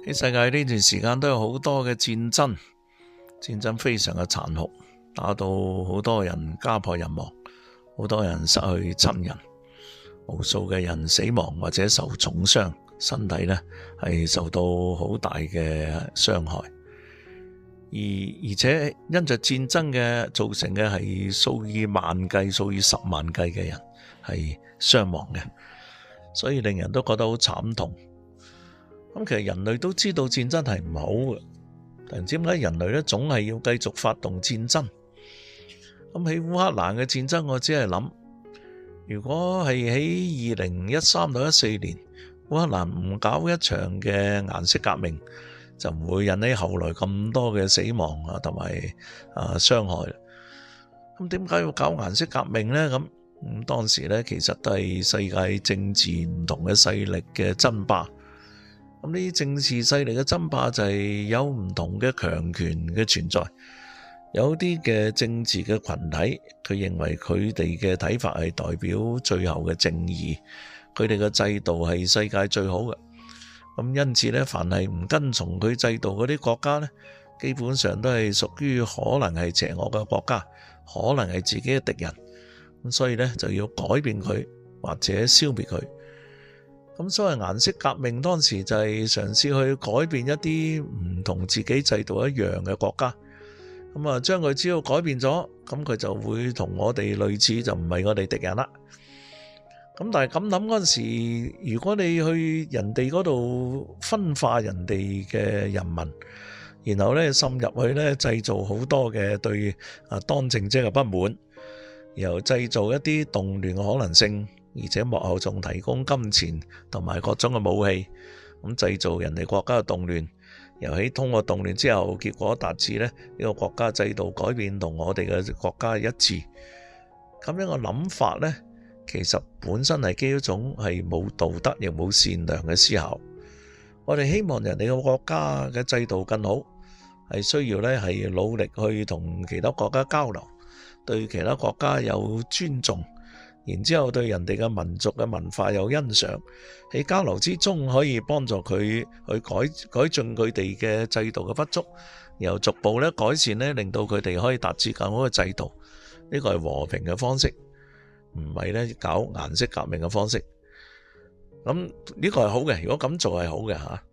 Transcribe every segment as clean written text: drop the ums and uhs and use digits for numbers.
喺世界呢段時間都有好多嘅戰爭非常嘅殘酷，打到好多人家破人亡，好多人失去親人，無數嘅人死亡或者受重傷，身體呢係受到好大嘅傷害，而且因着戰爭嘅造成嘅係數以萬計、數以十萬計嘅人係傷亡嘅，所以令人都覺得好慘痛。咁其實人類都知道戰爭係唔好嘅，但唔知點解人類咧總係要繼續發動戰爭。咁喺烏克蘭嘅戰爭，我只係諗，如果係喺2013到14年，烏克蘭唔搞一場嘅顏色革命，就唔會引起後來咁多嘅死亡啊同埋傷害。咁點解要搞顏色革命呢？咁當時咧其實都係世界政治唔同嘅勢力嘅爭霸。咁呢啲政治勢力嘅爭霸就係有唔同嘅強權嘅存在，有啲嘅政治嘅群體，佢認為佢哋嘅睇法係代表最後嘅正義，佢哋嘅制度係世界最好嘅。咁因此呢，凡係唔跟從佢制度嗰啲國家呢，基本上都係屬於可能係邪惡嘅國家，可能係自己嘅敵人。咁所以呢，就要改變佢或者消滅佢。咁所謂顏色革命當時就係嘗試去改變一啲唔同自己制度一樣嘅國家，咁啊將佢只要改變咗，咁佢就會同我哋類似，就唔係我哋敵人啦。咁但係咁諗嗰陣時，如果你去人哋嗰度分化人哋嘅人民，然後咧滲入去咧製造好多嘅對當政者嘅不滿，然後製造一啲動亂嘅可能性。而且幕後仲提供金錢同埋各種嘅武器，咁製造人哋國家嘅動亂，由喺通過動亂之後，結果達至呢個國家制度改變同我哋嘅國家一致。咁樣嘅諗法呢，其實本身係基於一種係冇道德亦冇善良嘅思考。我哋希望人哋嘅國家嘅制度更好，係需要呢係努力去同其他國家交流，對其他國家有尊重。然之後對人哋嘅民族嘅文化有欣賞，喺交流之中可以幫助佢去改進佢哋嘅制度嘅不足，然後逐步咧改善咧，令到佢哋可以達至更好嘅制度。呢個係和平嘅方式，唔係咧搞顏色革命嘅方式。咁呢個係好嘅，如果咁做係好嘅嚇。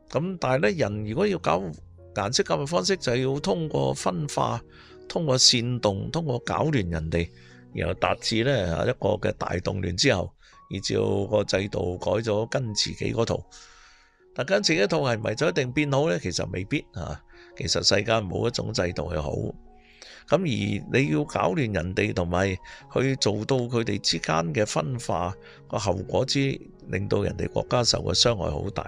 咁但係咧，人如果要搞顏色革命方式，就係要通過分化、通過煽動、通過搞亂人哋。然後達至咧一個嘅大動亂之後，以至個制度改咗跟自己嗰套，但跟自己嗰套係咪就一定變好呢？其實未必啊。其實世界冇一種制度係好，咁而你要搞亂人哋同埋去做到佢哋之間嘅分化，個後果之令到人哋國家受嘅傷害好大。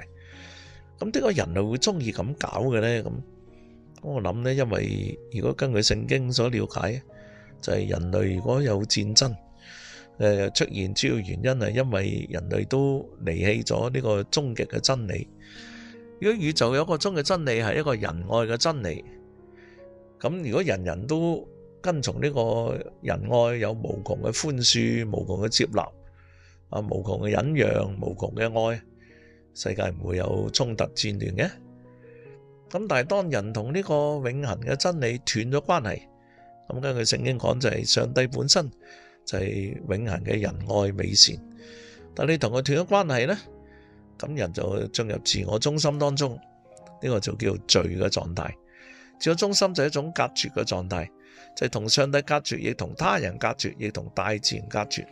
咁點解人類會中意咁搞嘅呢？咁我諗呢，因為如果根據聖經所了解，就係人類如果有戰爭出現，主要原因係因為人類都離棄咗呢個終極嘅真理。如果宇宙有一個終極真理係一個仁愛嘅真理，咁如果人人都跟從呢個仁愛，有無窮嘅寬恕、無窮嘅接納、無窮嘅忍讓、無窮嘅愛，世界唔會有衝突戰亂嘅。咁但係當人同呢個永恆嘅真理斷咗關係，咁根據聖經講就係上帝本身就係永恆嘅仁愛美善，但你同佢斷咗關係呢，咁人就進入自我中心當中，呢個就叫罪嘅狀態。自我中心就係一種隔絕嘅狀態，就係同上帝隔絕，亦同他人隔絕，亦同大自然隔絕。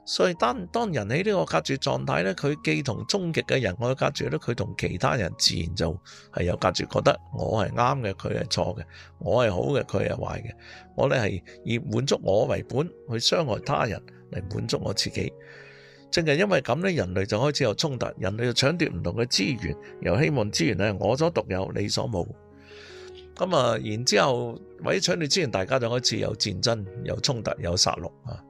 所以當人喺呢個隔絕狀態呢，佢既同終極嘅仁愛隔絕咧，佢同其他人自然就係有隔絕，覺得我係啱嘅，佢係錯嘅，我係好嘅，佢係壞嘅。我呢係以滿足我為本去傷害他人嚟滿足我自己。正係因為咁呢，人類就開始有衝突，人類就搶奪唔同嘅資源，又希望資源係我所獨有，你所冇。咁然之後為咗搶奪資源，大家就開始有戰爭、有衝突、有殺戮啊。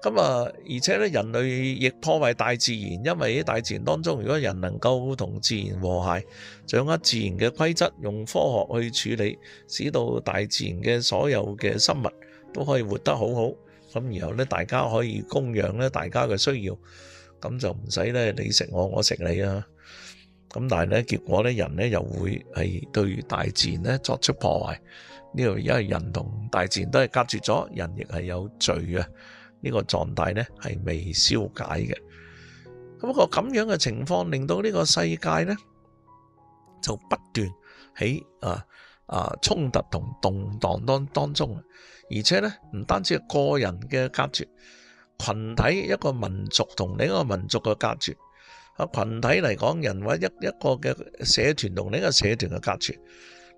而且咧，人類亦破壞大自然，因為喺大自然當中，如果人能夠同自然和諧，掌握自然嘅規則，用科學去處理，使到大自然嘅所有嘅生物都可以活得好好，咁然後咧，大家可以供養咧大家嘅需要，咁就唔使咧你食我，我食你啊。咁但係咧，結果咧，人咧又會係對大自然咧作出破壞。呢度因為人同大自然都係隔絕咗，人亦係有罪嘅。呢個狀態咧係未消解嘅。不過咁樣嘅情況令到呢個世界咧就不斷喺衝突同動盪當中，而且咧唔單止係個人嘅隔絕，群體一個民族同另一個民族嘅隔絕。群體嚟講，人或者一個嘅社團同另一個社團嘅隔絕，呢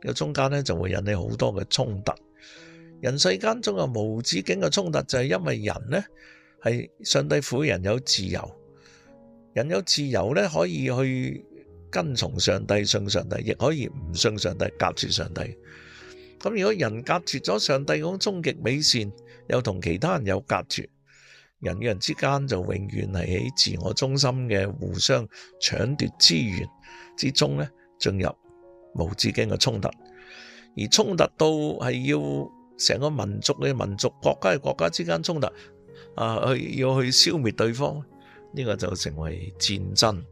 個中間咧就會引起好多嘅衝突。人世間中有無止境嘅衝突，就係因為人呢係上帝賦予人有自由，人有自由咧可以去跟從上帝、信上帝，亦可以唔信上帝、隔絕上帝。咁如果人隔絕咗上帝嗰種終極美善，又同其他人有隔絕，人與人之間就永遠係喺自我中心嘅互相搶奪資源之中咧，進入無止境嘅衝突。而衝突到係要成個民族嘅民族、國家嘅國家之間衝突，要去消滅對方，呢個就成為戰爭。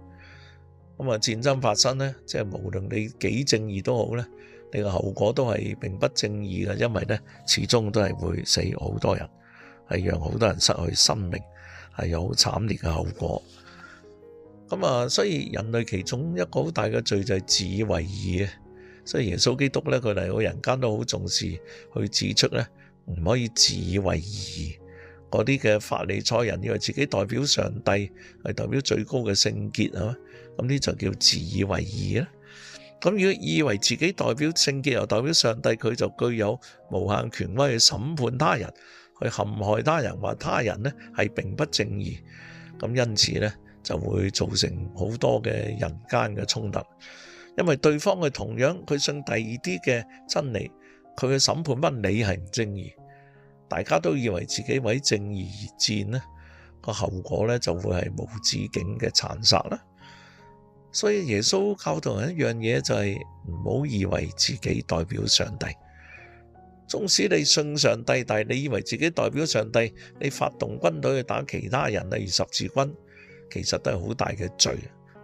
咁戰爭發生呢，即係無論你幾正義都好咧，你個後果都係並不正義嘅，因為咧始終都係會死好多人，係讓好多人失去生命，係有好慘烈嘅後果。所以人類其中一個好大嘅罪就係自以為義。所以耶穌基督咧，佢嚟到人間都好重視去指出咧，唔可以自以為義。嗰啲嘅法利賽人以為自己代表上帝，係代表最高嘅聖潔啊，咁呢就叫自以為義啦。咁如果以為自己代表聖潔又代表上帝，佢就具有無限權威去審判他人，去陷害他人，話他人呢係並不正義。咁因此呢，就會造成好多嘅人間嘅衝突。因為對方佢同樣佢信第二啲嘅真理，佢嘅審判不你係唔正義，大家都以為自己為正義而戰呢，個後果呢就會係無止境嘅殘殺啦。所以耶穌教導人一樣嘢，就係唔好以為自己代表上帝。縱使你信上帝，但係你以為自己代表上帝，你發動軍隊去打其他人，例如十字軍，其實都係好大嘅罪。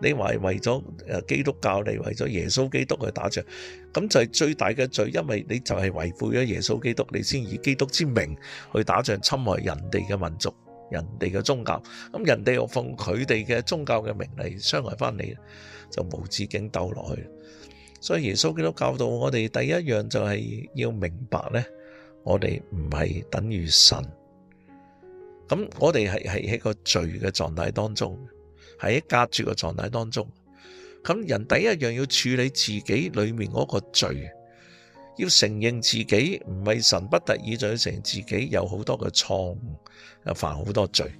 你話為咗基督教，你為咗耶穌基督去打仗，咁就係最大嘅罪，因為你就係違背咗耶穌基督，你先以基督之名去打仗，侵害人哋嘅民族、人哋嘅宗教，咁人哋又奉佢哋嘅宗教嘅名嚟傷害翻你，就無止境鬥落去。所以耶穌基督教導我哋第一樣就係要明白呢，我哋唔係等於神，咁我哋係喺個罪嘅狀態當中，喺隔絕嘅狀態當中。咁人第一樣要處理自己裏面嗰個罪，要承認自己唔係神不得已，就要承認自己有好多嘅錯誤，又犯好多罪。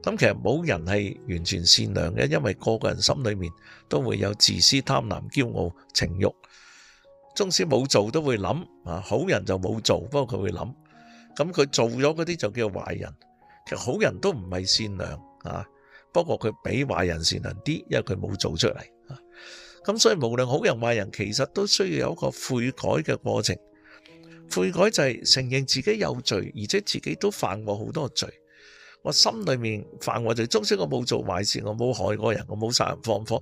咁其實冇人係完全善良嘅，因為個個人心裏面都會有自私、貪婪、驕傲、情慾。縱使冇做都會諗，好人就冇做，不過佢會諗。咁佢做咗嗰啲就叫壞人。其實好人都唔係善良，不過佢比壞人善良啲，因為佢冇做出嚟。咁所以無論好人壞人，其實都需要有一個悔改嘅過程。悔改就係承認自己有罪，而且自己都犯過好多罪。我心裏面犯過罪，縱使我冇做壞事，我冇害過人，我冇殺人放火，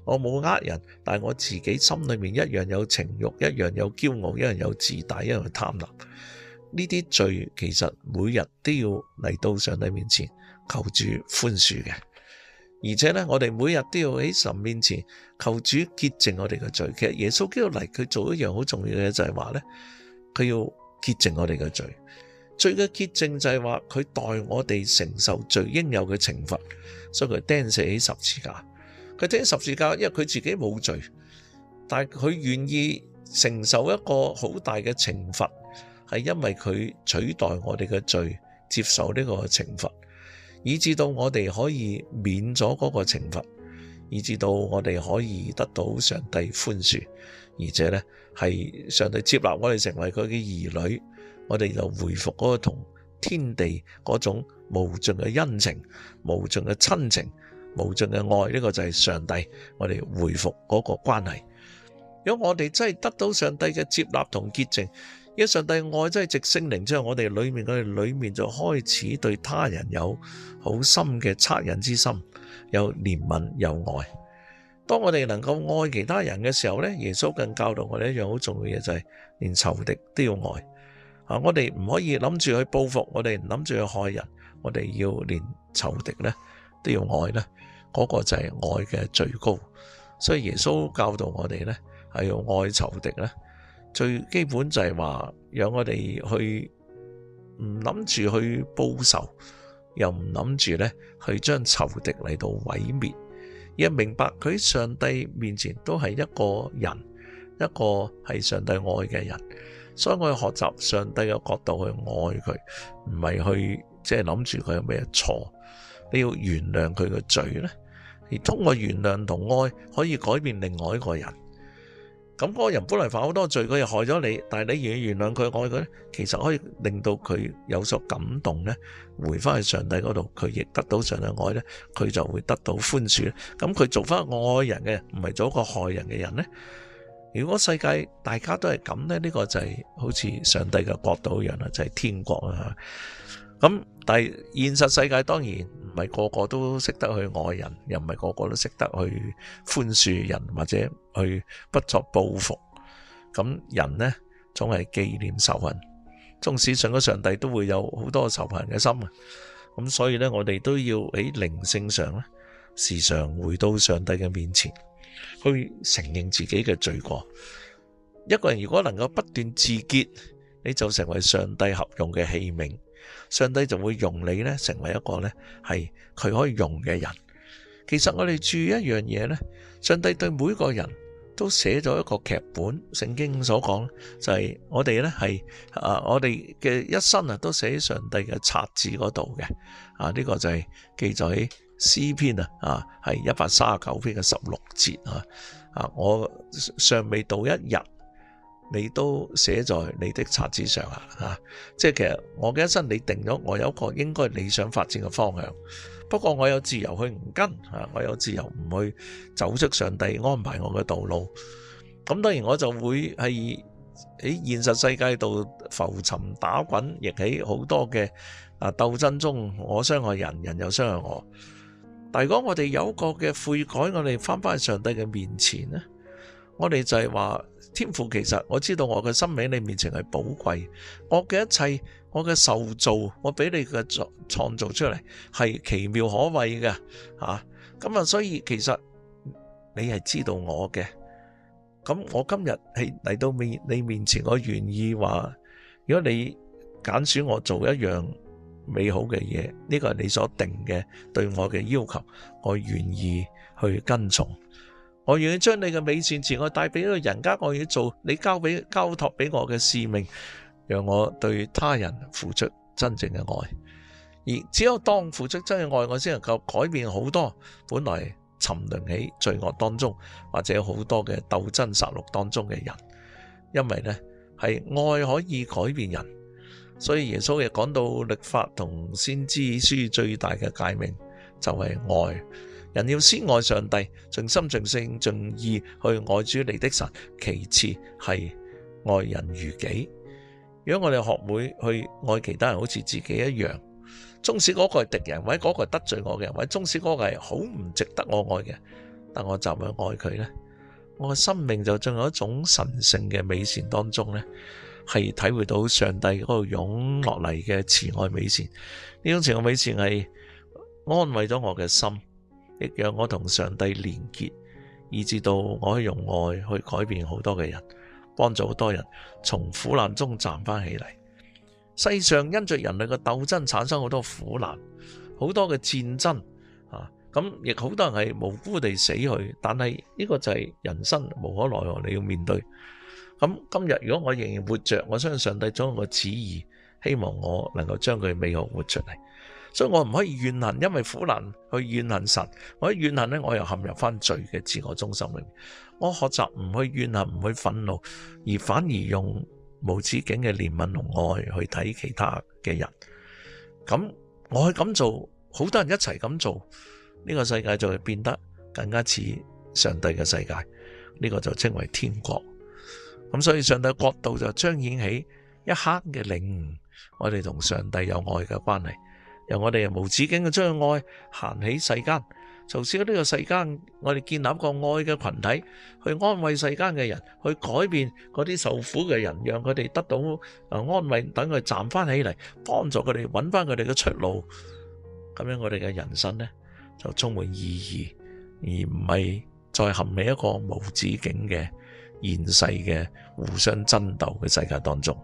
我冇呃人，但係我自己心裏面一樣有情慾，一樣有驕傲，一樣有自大，一樣有貪婪。呢啲罪其實每日都要嚟到上帝面前求主寬恕嘅，而且呢，我哋每日都要喺神面前求主潔淨我哋嘅罪。其實耶穌基督嚟，佢做一樣好重要嘅嘢，就係話呢，佢要潔淨我哋嘅罪。罪嘅潔淨就係話佢代我哋承受罪應有嘅懲罰，所以佢釘死喺十字架。佢釘十字架，因為佢自己冇罪，但係佢願意承受一個好大嘅懲罰，係因為佢取代我哋嘅罪，接受呢個懲罰，以至到我哋可以免咗嗰個懲罰，以至到我哋可以得到上帝寬恕，而且呢係上帝接納我哋成為佢嘅兒女。我哋就回復嗰個同天地嗰種無盡嘅恩情、無盡嘅親情、無盡嘅愛，呢個就係上帝，我哋回復嗰個關係。如果我哋真係得到上帝嘅接納同潔淨，因為上帝愛真係藉聖靈之後，我哋裏面就開始對他人有好深嘅惻隱之心，有憐憫有愛。當我哋能夠愛其他人嘅時候呢，耶穌更教導我哋一樣好重要嘅嘢，就係連仇敵都要愛。我哋唔可以諗住去報復，我哋唔諗住去害人，我哋要連仇敵呢都要愛呢，嗰個就係愛嘅最高。所以耶穌教導我哋呢係要愛仇敵呢，最基本就係話讓我哋去唔諗住去報仇，又唔諗住呢去將仇敵嚟到毀滅，而明白佢喺上帝面前都係一個人，一個係上帝愛嘅人。所以我要學習上帝嘅角度去愛佢，唔係去即係諗住佢有咩錯。你要原諒佢嘅罪呢，而通過原諒同愛可以改變另外一個人。咁嗰個人本來犯好多罪，佢又害咗你，但係你願意原諒佢愛佢呢，其實可以令到佢有所感動呢，回翻去上帝嗰度，佢亦得到上帝愛呢，佢就會得到寬恕。咁佢做翻愛人嘅，唔係做一個害人嘅人呢。如果世界大家都係咁呢，呢個就係好似上帝嘅國度一樣啦，就係天國啊。咁但係現實世界當然唔係個個都識得去愛人，又唔係個個都識得去寬恕人，或者去不作報復。咁人呢，總係紀念仇恨，縱使信咗上帝都會有好多仇恨嘅心啊。咁所以呢，我哋都要喺靈性上呢，時常回到上帝嘅面前，去承認自己嘅罪過。一個人如果能夠不斷自潔，你就成為上帝合用嘅器皿，上帝就會用你呢成為一個呢係佢可以用嘅人。其實我哋注意一樣嘢呢，上帝對每個人都寫咗一個劇本。聖經所講就係我哋呢係我哋嘅一生都寫喺上帝嘅冊子嗰度嘅。呢個就係記載喺詩篇係139篇嘅16節我尚未到一日，你都寫在你的冊子上即係其實我嘅一生，你定咗我有一個應該理想發展嘅方向。不過我有自由去唔跟我有自由唔去走出上帝安排我嘅道路。咁當然我就會係喺現實世界度浮沉打滾，亦喺好多嘅鬥爭中，我傷害人，人又傷害我。但如果我哋有一個嘅悔改，我哋翻返去上帝嘅面前呢，我哋就係話，天父，其實我知道我嘅生命喺你面前係寶貴，我嘅一切，我嘅受造，我俾你嘅創造出嚟係奇妙可畏嘅咁所以其實你係知道我嘅。咁我今日係嚟到你面前，我願意話，如果你揀選我做一樣美好嘅嘢，呢個係你所定嘅對我嘅要求，我願意去跟從。我願意將你嘅美善慈愛帶俾呢個人間，我願意做你交託俾我嘅使命，讓我對他人付出真正嘅愛。而只有當付出真正嘅愛，我先能夠改變好多本來沉淪喺罪惡當中，或者好多嘅鬥爭殺戮當中嘅人。因為呢係愛可以改變人，所以耶穌亦講到律法同先知書最大嘅誡命就係愛。人要先愛上帝，盡心盡性盡意去愛主你的神，其次係愛人如己。如果我哋學會去愛其他人好似自己一樣，縱使嗰個係敵人，或者嗰個係得罪我嘅人，或者縱使嗰個係好唔值得我愛嘅，但我就去愛佢呢，我嘅生命就進入一種神聖嘅美善當中呢，係體會到上帝嗰個湧落嚟嘅慈愛美善。呢種慈愛美善係安慰咗我嘅心，亦讓我同上帝連結，以至到我可以用愛去改變好多嘅人，幫助好多人從苦難中站翻起嚟。世上因着人類嘅鬥爭產生好多苦難，好多嘅戰爭咁亦好多人係無辜地死去，但係呢個就係人生無可奈何，你要面對。咁今日如果我仍然活着，我相信上帝總有個旨意，希望我能夠將佢美好活出嚟。所以我唔可以怨恨，因為苦難去怨恨神。我一怨恨呢，我又陷入翻罪嘅自我中心裏面。我學習唔去怨恨，唔去憤怒，而反而用無止境嘅憐憫同愛去睇其他嘅人。咁我去咁做，好多人一齊咁做，呢個世界就會變得更加似上帝嘅世界。呢個就稱為天國。咁所以上帝國度就彰顯起一刻嘅領悟，我哋同上帝有愛嘅關係。由我哋無止境嘅將愛行喺世間，就似喺呢個世間，我哋建立一個愛嘅群體，去安慰世間嘅人，去改變嗰啲受苦嘅人，讓佢哋得到安慰，等佢站翻起嚟，幫助佢哋揾翻佢哋嘅出路。咁樣我哋嘅人生呢，就充滿意義，而唔係再陷喺一個無止境嘅現世嘅互相爭鬥嘅世界當中。